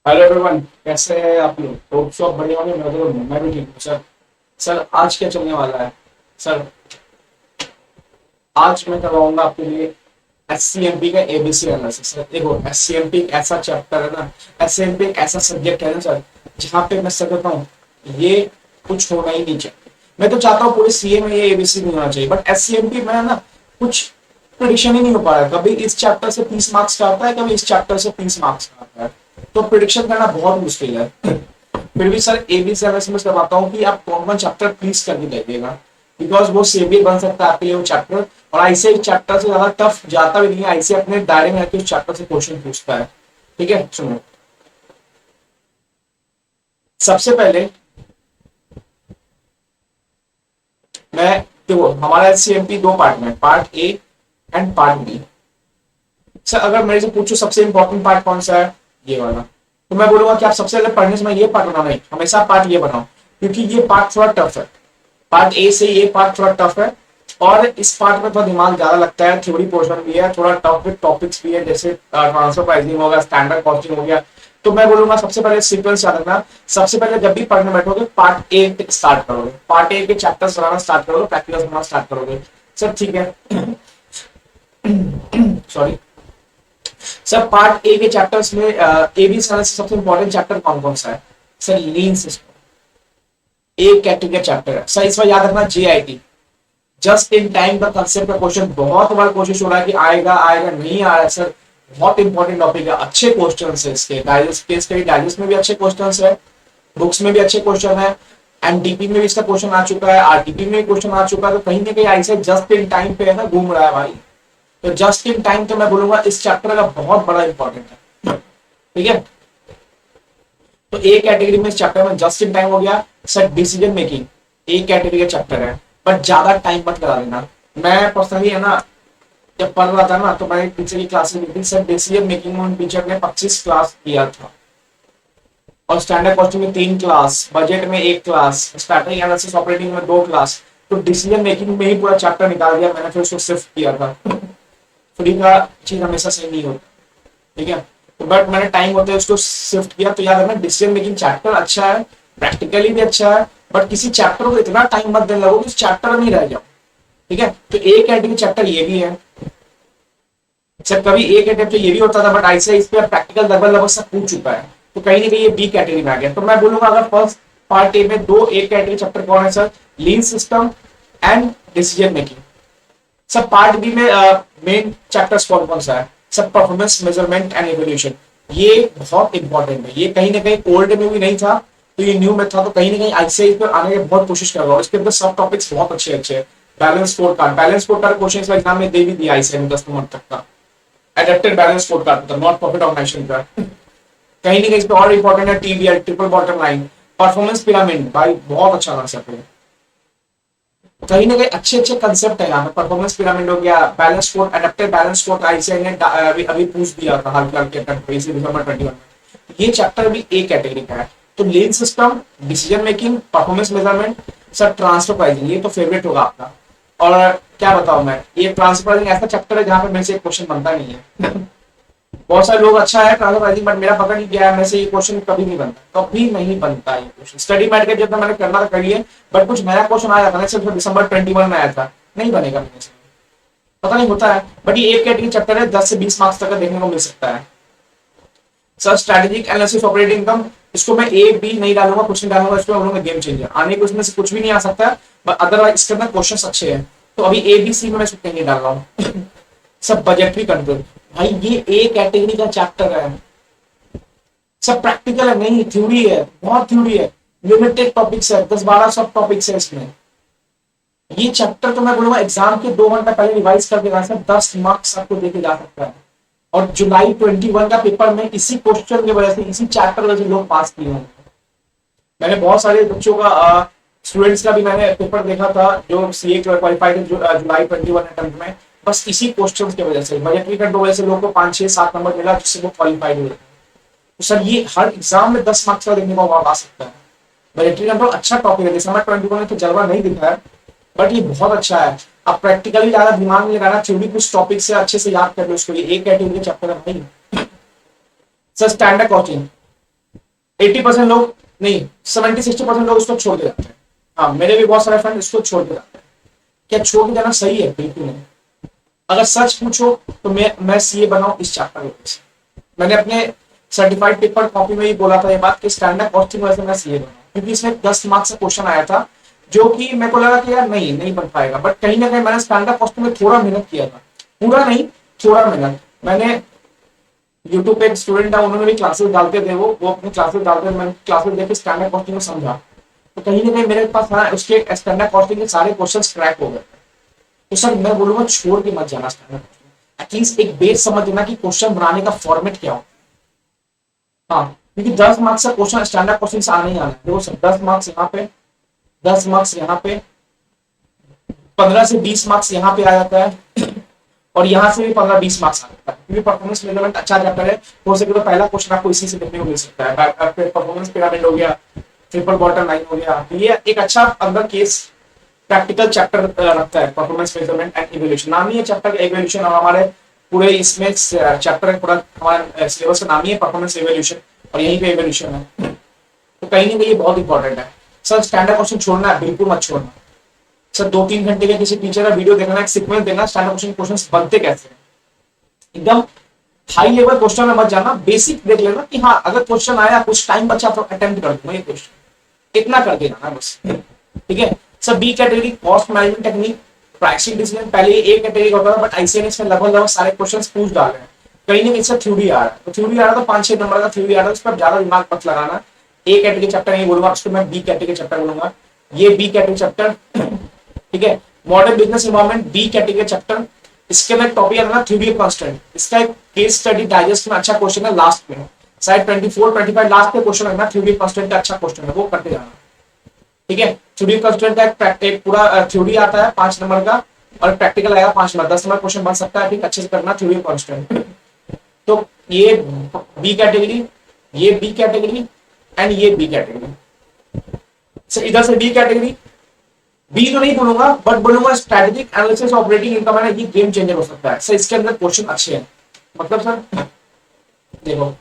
Hello everyone, कैसे हैं आप लोग? तो सब बढ़िया होंगे। मैं भी ठीक हूँ सर। सर आज क्या चलने वाला है? सर आज मैं करवाऊंगा आपके लिए एस सी एम पी का एबीसी एनालिसिस। सर देखो, एस सी एम पी एक ऐसा चैप्टर है ना, एस सी एम पी एक ऐसा सब्जेक्ट है ना सर, जहाँ पे मैं सर कहता हूँ ये कुछ होना ही नहीं चाहिए। मैं तो चाहता हूँ पूरे सीए में ये एबीसी नहीं होना चाहिए, but S C M P में ना कुछ प्रिडिक्शन ही नहीं हो पा रहा है। कभी इस चैप्टर से 30 मार्क्स का आता है, कभी इस चैप्टर से 30 मार्क्स का आता है। तो प्रिडिक्शन करना बहुत मुश्किल है। फिर भी सर एबी से मैं समझ करवाता हूँ कि आप कौन कौन चैप्टर प्लीज करके देखिएगा, बिकॉज वो सेम भी बन सकता है आपके लिए वो चैप्टर। और ऐसे चैप्टर से ज्यादा टफ जाता भी नहीं है, ऐसे अपने दायरे में आके उस चैप्टर से क्वेश्चन पूछता है। ठीक है, सुनो। सबसे पहले मैं, देखो हमारा एचसीएमपी दो पार्ट में, part A and part B. Sir अगर मेरे से पूछो सबसे इंपॉर्टेंट पार्ट कौन सा है, ये वाला, तो मैं बोलूंगा कि आप सबसे पहले पढ़ने समय ये पार्ट बनाओ, नहीं हमेशा पार्ट ये बनाओ, क्योंकि ये पार्ट थोड़ा टफ है। पार्ट ए से ये पार्ट थोड़ा टफ है, और इस पार्ट में थोड़ा दिमाग ज्यादा लगता है, थ्योरी पोर्शन भी है, थोड़ा टफ विद टॉपिक्स भी है, जैसे ट्रांसफर प्राइसिंग हो गया, स्टैंडर्ड कॉस्टिंग हो गया। तो मैं बोलूंगा सबसे पहले सीक्वेंस याद रखना। सबसे पहले जब भी पढ़ने बैठोगे पार्ट ए स्टार्ट करोगे, पार्ट ए के चैप्टर्स बनाना स्टार्ट करोगे, प्रैक्टिकल्स बनाना स्टार्ट करोगे। सर ठीक है। सॉरी। सर पार्ट ए के चैप्टर्स में ए बी से सबसे इंपॉर्टेंट चैप्टर कौन कौन सा है? सर लीन सिस्टम एक कैटेगरी का चैप्टर है सर, इस बार याद रखना जेआईटी, जस्ट इन टाइम का कंसेप्ट का क्वेश्चन बहुत बार कोशिश हो रहा है कि आएगा आएगा, नहीं आ रहा है सर। बहुत इंपॉर्टेंट टॉपिक है, अच्छे क्वेश्चन है इसके, डाइजेस्ट केस के डाइजेस्ट में भी अच्छे क्वेश्चन है, बुक्स में भी अच्छे क्वेश्चन है, एनडीपी में भी इसका क्वेश्चन आ चुका है, आरटीपी में भी क्वेश्चन आ चुका है। तो कहीं ना कहीं ऐसे जस्ट इन टाइम पे है ना, घूम रहा है भाई। तो जस्ट इन टाइम तो मैं बोलूंगा इस चैप्टर का बहुत बड़ा इंपॉर्टेंट है। ठीक है, तो ए कैटेगरी में इस चैप्टर में जस्ट इन टाइम हो गया। सर डिसीजन मेकिंग एक कैटेगरी का चैप्टर है, बट ज्यादा टाइम मत लगा देना। मैं पर्सनली है ना, जब पढ़ रहा था ना तो मैंने टीचर की क्लासेस ली थी सर, डिसीजन मेकिंग में टीचर ने 25 क्लास किया था, और स्टैंडर्ड कॉस्टिंग में 3 क्लास, बजट में 1 क्लास, स्ट्रैटेजिक एनालिसिस ऑपरेटिंग में 2 क्लास। तो डिसीजन मेकिंग में ही पूरा चैप्टर निकाल दिया मैंने, फिर उसको सिर्फ किया था। फ्री का चीज हमेशा सही नहीं होता। ठीक है, तो बट मैंने टाइम होते उसको शिफ्ट किया। तो याद रखना डिसीजन मेकिंग चैप्टर अच्छा है, प्रैक्टिकली भी अच्छा है, बट किसी चैप्टर को इतना टाइम मत देने लगो कि उस चैप्टर में नहीं रह जाओ। ठीक है, तो एक कैटेगरी चैप्टर ये भी है सर। कभी एक अटेम्प्ट तो ये भी होता था, बट ऐसे इस पे प्रैक्टिकल लगभग सब पूछ चुका है, तो कहीं ना कहीं ये बी कैटेगरी में आ गया। तो मैं बोलूंगा अगर फर्स्ट पार्ट ए में दो एक कैटेगरी चैप्टर कौन है sir, lean system and decision making. सब पार्ट बी में मेन चैप्टर्स कौन कौन सा है? सब परफॉर्मेंस मेजरमेंट एंड इवोल्यूशन। ये बहुत इंपॉर्टेंट है, ये कहीं ना कहीं ओल्ड में भी नहीं था, तो ये न्यू में था, तो कहीं ना कहीं ऐसे इस पर आने की बहुत कोशिश कर रहा हूँ। इसके अंदर सब टॉपिक्स बहुत अच्छे अच्छे हैं। Balance score card question exam में दे भी दिया ऐसे 10 नंबर तक का। एडेप्टेड बैलेंस स्कोर कार्ड था, नॉट प्रॉफिट ऑर्गेनाइजेशन का। कहीं ना कहीं इस पे और इंपॉर्टेंट है TBL, triple bottom line, performance pyramid, भाई बहुत अच्छा कंसेप्ट है। कहीं ना कहीं अच्छे अच्छे कंसेप्ट है यहाँ पे। परफॉर्मेंस पिरामिड हो गया, balance code, adapted balance code ICI ने अभी अभी पूछ दिया था हाल फिलहाल के अटेम्प्ट पे, इसी दिसंबर 21 में। ये चैप्टर भी ए कैटेगरी का है। तो lean system, decision making, performance measurement, sir transfer pricing, ये तो फेवरेट होगा आपका। और क्या बताऊं मैं, ये ट्रांसफर प्राइसिंग ऐसा चैप्टर है जहां पे मेरे से एक क्वेश्चन बनता नहीं है। बहुत सारे लोग अच्छा है ट्रांसफर प्राइसिंग, बट मेरा पकड़ नहीं गया है, मेरे से ये क्वेश्चन कभी नहीं बनता, कभी नहीं बनता ये क्वेश्चन। स्टडी मैट के जितना मैंने करना था कर लिए, बट कुछ नया क्वेश्चन आया था ना, सिर्फ दिसंबर 21 में आया था, नहीं बनेगा मेरे से, पता नहीं होता है। बट ये एक कैटेगरी चैप्टर है, 10 से 20 मार्क्स तक का देखने को मिल सकता है। Sir strategic analysis operating income, इसको मैं ए बी नहीं डालूंगा, कुछ नहीं डालूंगा, इसको बोलूंगा गेम चेंजर। आने के उसमें से कुछ भी नहीं आ सकता, बट अदरवाइज इसके अंदर क्वेश्चन अच्छे हैं। तो अभी ए बी सी में मैं इसको नहीं डाल रहा हूँ। सब बजटरी कंट्रोल, भाई ये ए कैटेगरी का चैप्टर है, सब प्रैक्टिकल है, नहीं थ्योरी है, बहुत थ्योरी है, लिमिटेड टॉपिक्स है, 10-12 सब टॉपिक्स है इसमें। ये चैप्टर तो मैं बोलूंगा एग्जाम के 2 घंटा पहले रिवाइज करके जाना सर, 10 मार्क्स आपको देके जा सकता है। और जुलाई 21 का पेपर में इसी क्वेश्चन की वजह से, इसी चैप्टर की वजह से लोग पास किए हैं। मैंने बहुत सारे बच्चों का, स्टूडेंट्स का भी मैंने पेपर देखा था जो सीए क्वालिफाइड है जुलाई 21 अटेम्प्ट में, बस इसी क्वेश्चन की वजह से, बजटरी कट वजह से लोगों को 5 6 7 नंबर मिला, जिससे वो क्वालिफाइड हुए। तो सर ये हर एग्जाम में 10 मार्क्स का देखने को आ सकता है। मिलिट्री कंट्रोल अच्छा टॉपिक है, दिसंबर 21 में तो जलवा नहीं दिखा है, बट ये बहुत अच्छा है। अब प्रैक्टिकली ज्यादा दिमाग नहीं लगाना, थ्योरी कुछ टॉपिक से अच्छे से याद कर लो उसको, ये एक कैटेगरी चैप्टर है भाई। सर स्टैंडर्ड कॉस्टिंग, 80% लोग नहीं, 70-60% लोग उसको छोड़ के जाते हैं। हाँ, मेरे भी बहुत सारे फ्रेंड इसको छोड़ के जाते हैं। क्या छोड़ के जाना सही है? बिल्कुल नहीं। अगर सच पूछो तो मैं सीए बनाऊं इस चैप्टर की वजह से। मैंने अपने सर्टिफाइड पेपर कॉपी में ही बोला था ये बात कि स्टैंडर्ड कॉस्टिंग वजह से मैं सीए बनाऊं, क्योंकि इसमें 10 मार्क्स का क्वेश्चन आया था जो कि मेरे को लगा कि यार नहीं बन पाएगा, बट कहीं ना कहीं मैंने स्टैंडर्ड कॉस्टिंग में थोड़ा मेहनत किया था, पूरा नहीं, थोड़ा मेहनत। मैंने यूट्यूब पे एक स्टूडेंट है, उन्होंने भी क्लासेस डालते थे, वो अपने क्लासेस डालते थे, मैंने क्लासेस देखे स्टैंडर्ड कॉस्टिंग में समझा, तो कहीं ना कहीं मेरे पास ना उसके स्टैंडर्ड कॉस्टिंग के सारे क्वेश्चंस क्रैक हो गए। तो सर मैं बोलूंगा छोड़ के मत जाना स्टैंडर्ड कॉस्टिंग, एटलीस्ट एक बेस समझ लेना कि क्वेश्चन बनाने का फॉर्मेट क्या हो। हाँ, क्योंकि 10 मार्क्स का क्वेश्चन स्टैंडर्ड क्वेश्चन से आने ही आना है। देखो सर, 10 मार्क्स यहाँ पे, 10 मार्क्स यहाँ पे, 15 से 20 मार्क्स यहाँ पे आ जाता है, और यहाँ से भी 15-20 मार्क्स आ जाता है, क्योंकि परफॉर्मेंस मेजरमेंट अच्छा चैप्टर है। हो सके तो पहला क्वेश्चन आपको इसी से देखने को मिल सकता है। परफॉर्मेंस पिरामिड हो गया, ट्रिपल बॉटम लाइन हो गया, तो ये एक अच्छा अंदर केस प्रैक्टिकल चैप्टर रखता है, परफॉर्मेंस मेजरमेंट एंड इवोल्यूशन। नाम ही है चैप्टर का इवोल्यूशन, और हमारे पूरे इसमें चैप्टर पूरा हमारे सिलेबस का नाम ही है परफॉर्मेंस इवोल्यूशन, और यहीं पे इवोल्यूशन है। तो कहीं ना कहीं ये बहुत इंपॉर्टेंट है। सर स्टैंडर्ड क्वेश्चन छोड़ना है, बिल्कुल मत छोड़ना। सर 2-3 घंटे के किसी टीचर का वीडियो देखना, एक सीक्वेंस देना, स्टैंडर्ड क्वेश्चन बनते कैसे हैं। एकदम हाई लेवल क्वेश्चन में मत जाना, बेसिक देख लेना कि हाँ अगर क्वेश्चन आया, कुछ टाइम बचा तो अटेम्प्ट कर दूंगा ये क्वेश्चन, इतना कर देना बस। ठीक है sir. B category cost management technique, pricing decision, पहले ए कैटेगरी होता था, बट आईसीएमएस में लगभग सारे क्वेश्चंस पूछ डाले हैं। कहीं नहीं इससे थ्योरी आ रहा है, तो थ्योरी आ रहा है तो 5-6 नंबर का थ्योरी आ रहा है, उस पर ज्यादा दिमाग मत लगाना। ए कैटेगरी चैप्टर नहीं बोलूंगा, उसको मैं बी कैटेगरी चैप्टर बोलूंगा। ये बी कैटेगरी चैप्टर, ठीक है। Modern business environment, B category chapter. इसके में टॉपिक आता है थ्योरी ऑफ कांस्टेंट, इसका एक केस स्टडी डाइजेस्ट में अच्छा क्वेश्चन है लास्ट में, शायद 24-25 लास्ट में क्वेश्चन है, थ्योरी ऑफ कांस्टेंट का अच्छा क्वेश्चन है, वो करते जाना। ठीक है, थ्योरी ऑफ कांस्टेंट का एक पूरा थ्योरी आता है 5 नंबर का, और प्रैक्टिकल आएगा 5 नंबर, 10 नंबर क्वेश्चन बन सकता है। ठीक, अच्छे से करना थ्योरी ऑफ कांस्टेंट। तो ये बी कैटेगरी, ये बी कैटेगरी एंड ये बी कैटेगरी। सर इधर से बी कैटेगरी, बी तो नहीं बोलूंगा, बट बोलूंगा स्ट्रेटेजिक एनालिसिस ऑपरेटिंग इनकम है ना, ये गेम चेंजर हो सकता है। सर इसके अंदर क्वेश्चन अच्छे हैं, मतलब सर देखो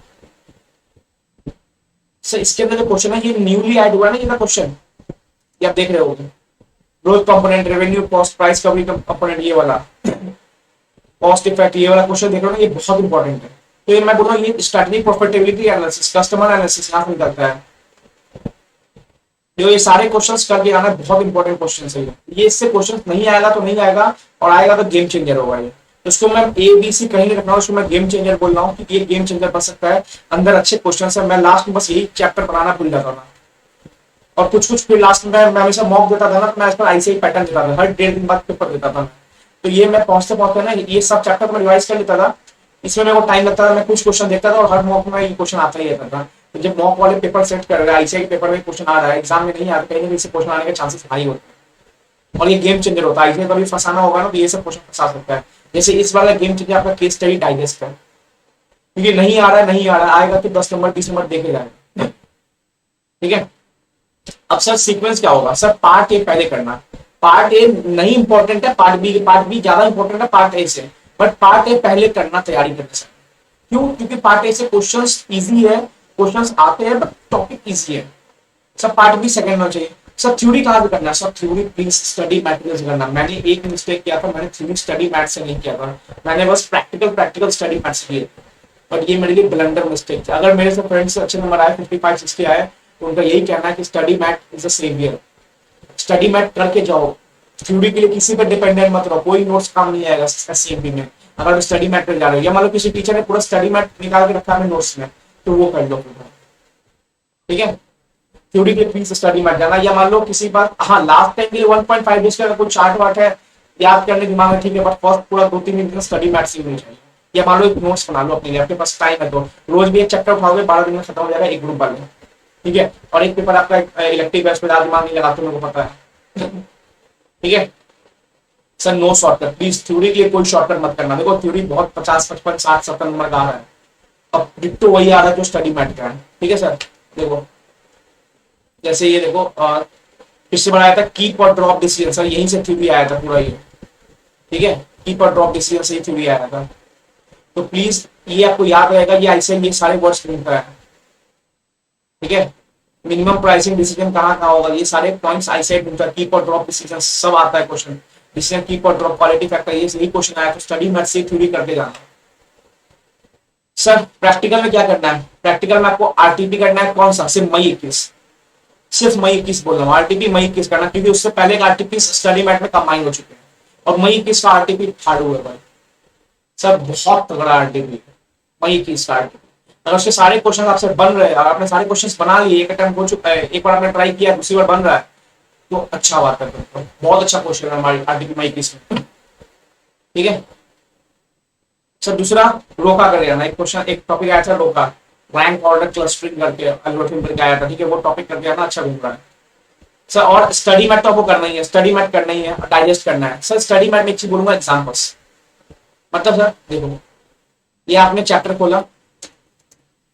सर इसके अंदर जो क्वेश्चन है ये न्यूली ऐड हुआ है ना, ये क्वेश्चन ये आप देख रहे हो, growth component, revenue, cost, price कवरी कंपोनेंट, ये वाला कॉस्ट इफेक्ट, ये वाला क्वेश्चन देख रहे हो ना, ये बहुत इंपॉर्टेंट है। तो ये मैं बोल रहा हूँ, ये strategic profitability analysis, customer analysis यहाँ से निकलता है। जो ये सारे क्वेश्चंस करके आना बहुत इंपॉर्टेंट क्वेश्चन है ये, इससे क्वेश्चन नहीं आएगा तो नहीं आएगा, और आएगा तो गेम चेंजर होगा ये। तो इसको मैं ए बी सी कहीं नहीं रख रहा हूँ, उसको मैं गेम चेंजर बोल रहा हूँ, कि ये गेम चेंजर बन सकता है। अंदर अच्छे क्वेश्चन है, मैं लास्ट में बस यही चैप्टर बनाना भूल जाता था, और कुछ फिर लास्ट में मैं हमेशा मॉक देता था ना, तो मैं इस पर आईसीआई पैटर्न देता था, हर 1.5 दिन बाद पेपर देता था। तो ये मैं पहुंचते पहुंचते ना ये सब चैप्टर में रिवाइज कर लेता था, इसमें मेरे को टाइम लगता था, मैं कुछ क्वेश्चन देखता था, और हर मॉक में ये क्वेश्चन आता ही रहता था। तो जब मॉक वाले पेपर सेट कर रहा है, आईसीआई पेपर में क्वेश्चन आ रहा है, एग्जाम में नहीं आ रहा, कहीं ना क्वेश्चन आने के चांसेस हाई होते हैं, और ये गेम चेंजर होता है। आईसीआई कभी फंसाना होगा ना, तो ये सब क्वेश्चन फंसा सकता है। जैसे इस वाला गेम चेंजर आपका केस स्टडी डाइजेस्ट है, क्योंकि नहीं आ रहा है, नहीं आ रहा है, आएगा तो 10 नंबर 20 नंबर देखे जाएगा। ठीक है, अब सर सीक्वेंस क्या होगा? सर पार्ट ए पहले करना, पार्ट ए नहीं इंपॉर्टेंट है, पार्ट बी ज्यादा इंपॉर्टेंट है पार्ट ए से, बट पार्ट ए पहले करना तैयारी करने से। क्यों? क्योंकि पार्ट ए से क्वेश्चंस इजी है, क्वेश्चंस आते हैं, बट टॉपिक इजी है। सब पार्ट बी सेकंड में चाहिए। सब थ्योरी कहाँ पे करना है? सब थ्योरी प्लीज स्टडी मैटेरियल से करना। मैंने एक मिस्टेक किया था, मैंने थ्योरी स्टडी मैथ से नहीं किया था, मैंने बस प्रैक्टिकल स्टडी मैथ से किए, बट ये मेरे लिए ब्लंडर मिस्टेक था। अगर मेरे से फ्रेंड्स से अच्छे नंबर आए, 55-60 आए, तो उनका यही कहना है कि study math is a saviour. Study math करके जाओ, थ्योरी के लिए किसी पर डिपेंडेंट मत रहो, कोई नोट्स काम नहीं आएगा एससीएमपी में अगर स्टडी मैथ पर जा रहे हो, या मान लो किसी टीचर ने पूरा स्टडी मैथ निकाल के रखा है नोट्स में, तो वो कर लो। ठीक है, थ्योरी के प्लीज स्टडी मैथ जाना, या मान लो किसी बार हाँ लास्ट टाइम के लिए 1.5 डेज का कोई चार्ट वार्ट है याद करने दिमाग में, ठीक है, बट फर्स्ट पूरा 2-3 दिन स्टडी मैथ से होनी चाहिए। या मान लो एक नोट्स बना लो अपने लिए, आपके पास टाइम है तो रोज भी एक चैप्टर उठाओगे, 12 दिन में खत्म हो जाएगा एक ग्रुप वाले। ठीक है, और एक पेपर आपका इलेक्टिव है, उसमें दिमाग नहीं लगाते, मेरे को पता है। ठीक है sir, no shortcut please, theory के लिए कोई शॉर्टकट मत करना। देखो थ्योरी बहुत 50, 55, 60, 70 नंबर का आ रहा है, अब डिट्टो वही आ रहा है जो स्टडी मैथ का है। ठीक है सर, देखो जैसे ये देखो पिछले बार आया था कीप और ड्रॉप डिसीजन, सर यहीं से थ्योरी आया था पूरा ये। ठीक है, कीप और ड्रॉप डिसीजन से ही थ्योरी आया था, तो प्लीज ये आपको याद रहेगा, ये ऐसे ये सारे वर्ड्स ढूंढता है। ठीक है। मिनिमम प्राइसिंग डिसीजन कहाँ कहाँ होगा, ये सारे पॉइंट्स आई साइड मिलता है, कीप और ड्रॉप डिसीजन सब आता है क्वेश्चन, डिसीजन कीप और ड्रॉप क्वालिटी फैक्टर, ये यही क्वेश्चन आया तो स्टडी मैथ से थ्योरी करके जाना। सर प्रैक्टिकल में क्या करना है, प्रैक्टिकल में आपको आरटीपी करना है, कौन सा, सिर्फ मई 21, सिर्फ मई 21 बोल रहा हूँ, आरटीपी मई 21 करना, क्योंकि उससे पहले का आरटीपी स्टडी मैट में कंबाइन हो चुके हैं, और मई 21 का आरटीपी फाड़ू है भाई सर, बहुत तगड़ा आरटीपी है मई 21 का आरटीपी। अगर उसके सारे क्वेश्चन आपसे बन रहे हैं और आपने सारे क्वेश्चन बना लिए, एक अटेम्प्ट हो चुका है, एक बार आपने ट्राई किया, दूसरी बार बन रहा है, तो अच्छा बात है, तो बहुत अच्छा क्वेश्चन है हमारी आरटीपी मई 21 में। ठीक है सर, दूसरा रोका कर लेना, एक क्वेश्चन एक टॉपिक आया था रोका, रैंक ऑर्डर क्लस्टरिंग करके एल्गोरिथम करके आया था, ठीक है, वो टॉपिक करके आना, अच्छा घूम रहा है सर। और स्टडी मैट तो आपको करना ही है, स्टडी मैट करना ही है, डाइजेस्ट करना है सर। स्टडी मैट में एक चीज बोलूंगा, एग्जाम्पल्स, मतलब सर देखो, ये आपने चैप्टर खोला,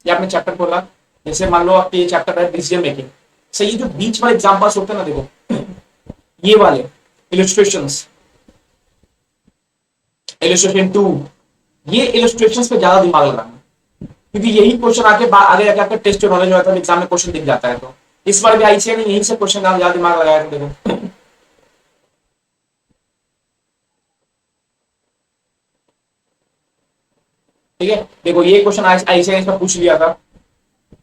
ये आपने चैप्टर खोला, जैसे मान लो आपके ये चैप्टर है डिसीजन मेकिंग, सर ये जो बीच वाले एग्जाम्पल्स होते हैं ना, देखो ये वाले इलस्ट्रेशंस, इलस्ट्रेशन 2, ये इलस्ट्रेशंस पे ज्यादा दिमाग लगाना, क्योंकि यही क्वेश्चन आगे आगे जाके आपका टेस्ट नॉलेज होता है, एग्जाम में क्वेश्चन दिख जाता है, तो इस बार भी आईसीआई ने यही से क्वेश्चन ज्यादा दिमाग लगाया था, देखो ठीक है। देखो ये क्वेश्चन आईसीआई ने पूछ लिया था,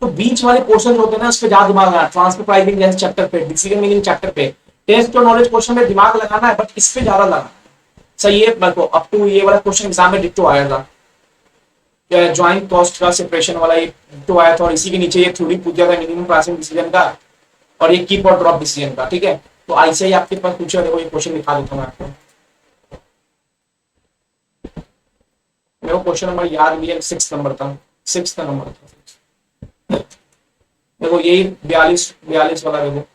तो बीच वाले क्वेश्चन होते हैं ना, उस पर ज्यादा दिमाग लगाना, ट्रांसफर प्राइसिंग जैसे चैप्टर पे, डिसीजन मेकिंग चैप्टर पे, टेस्ट और नॉलेज क्वेश्चन में दिमाग लगाना है, बट इस पे ज्यादा लगाना है सही है। देखो अप टू ये वाला क्वेश्चन एग्जाम में डिक्टो आया था, ज्वाइंट कॉस्ट का सेपरेशन वाला ये डिक्टो आया था, और इसी के नीचे ये थ्योरी पूछ दिया था मिनिमम प्राइसिंग डिसीजन का, और ये कीप और ड्रॉप डिसीजन का, ठीक है। तो आईसीआई आपके पास पूछा, देखो ये क्वेश्चन दिखा देता हूँ मैं आपको, मेरे को क्वेश्चन नंबर याद भी है, 6 नंबर था, 6 नंबर था, देखो यही 42 वाला देखो,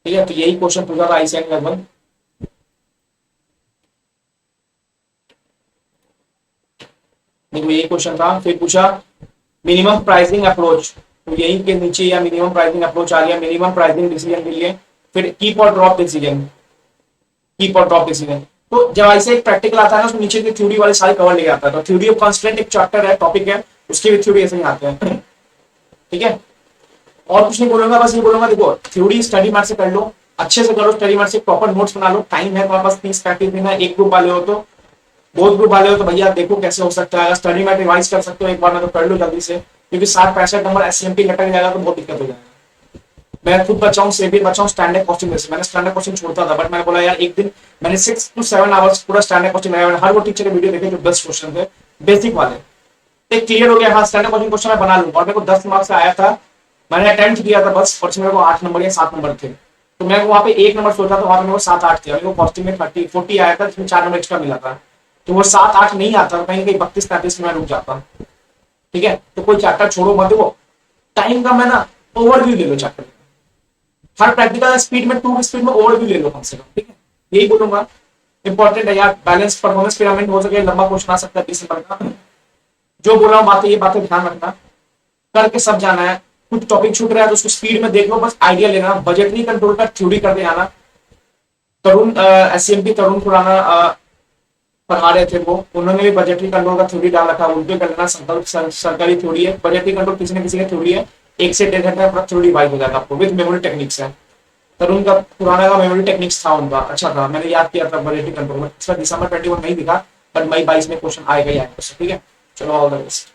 ठीक है। तो यही क्वेश्चन पूछा था आईसीआई ने लगभग, देखो यही क्वेश्चन था। फिर पूछा मिनिमम प्राइसिंग अप्रोच, तो यही के नीचे या मिनिमम प्राइसिंग अप्रोच आ गया, मिनिमम प्राइसिंग डिसीजन के लिए। फिर कीप और ड्रॉप डिसीजन, कीप और ड्रॉप डिसीजन, तो जब ऐसे एक प्रैक्टिकल आता है ना, उसमें नीचे की थ्योरी वाले सारे कवर ले आता है, तो थ्योरी ऑफ कंस्ट्रेंट एक चैप्टर है, टॉपिक है, उसके भी थ्योरी ऐसे ही आते हैं, ठीक है। और कुछ नहीं बोलूंगा, बस ये बोलूंगा देखो थ्योरी स्टडी मैथ से कर लो, अच्छे से करो स्टडी मैथ से, प्रॉपर नोट्स बना लो, टाइम है तुम्हारे पास 30-35 दिन है, एक ग्रुप वाले हो तो, बहुत ग्रुप वाले हो तो भैया देखो कैसे हो सकता है, स्टडी मैथ रिवाइज कर सकते हो एक बार में तो कर लो जल्दी से, क्योंकि 60-65 नंबर एसएमपी लटक जाएगा तो बहुत दिक्कत हो जाएगा। मैं खुद बचाऊं, सेवियर बचाऊं, स्टैंडर्ड क्वेश्चन में से मैंने स्टैंडर्ड क्वेश्चन छोड़ता था, बट मैंने बोला यार एक दिन मैंने 6 to 7 आवर्स पूरा स्टैंडर्ड क्वेश्चन लगाया, हर वो टीचर के वीडियो देखे जो 10 क्वेश्चन थे बेसिक वाले, एक क्लियर हो गया, हाँ स्टैंडर्ड क्वेश्चन मैं बना लूंगा, और मेरे को 10 मार्क्स आया था, मैंने अटेम्प्ट किया था बस, और मेरे को 8 नंबर या 7 नंबर थे, तो मैं वहां पे 1 नंबर सोचा था, वहां पे मेरे को 7-8 थे, मेरे को कॉस्टिंग में 30-40 आया था, जिसमें 4 नंबर एक्स्ट्रा मिला था, तो वो 7-8 नहीं आता, कहीं कहीं 32-33 में रुक जाता, ठीक है। तो कोई चैप्टर छोड़ो मत, वो टाइम का मैं ना ओवरव्यू ले लो चैप्टर, हर प्रैक्टिकल स्पीड में 2 स्पीड में ओवरव्यू ले लो कम से कम, ठीक है, यही बोलूंगा। इंपॉर्टेंट है यार, बैलेंस परफॉर्मेंस पिरामिड हो सके, लंबा क्वेश्चन आ सकता है 20 नंबर का, जो बोल रहा हूँ बातें, ये बातें ध्यान रखना, करके सब जाना है, कुछ टॉपिक छूट रहा है तो उसको स्पीड में देख लो, बस आइडिया लेना, बजट नहीं कंट्रोल का थ्योरी कर दे आना। तरुण एसएमपी तरुण खुराना पढ़ा रहे थे, वो उन्होंने भी बजटरी कंट्रोल का थ्योरी डाल रखा, उनके कर लेना, संकल्प सरकारी थ्योरी है, बजटरी कंट्रोल किसी न किसी की थ्योरी है, 1 से 1.5 घंटे थ्योरी वाइज हो जाएगा आपको, विद मेमोरी टेक्निक्स है। तरुण का पुराना का मेमोरी टेक्निक्स था उनका, अच्छा था, मैंने याद किया था बजटरी कंट्रोल में, इसका दिसंबर 21 नहीं दिखा, बट मई 22 में क्वेश्चन आएगा ही आएगा, ठीक है। चलो ऑल द बेस्ट।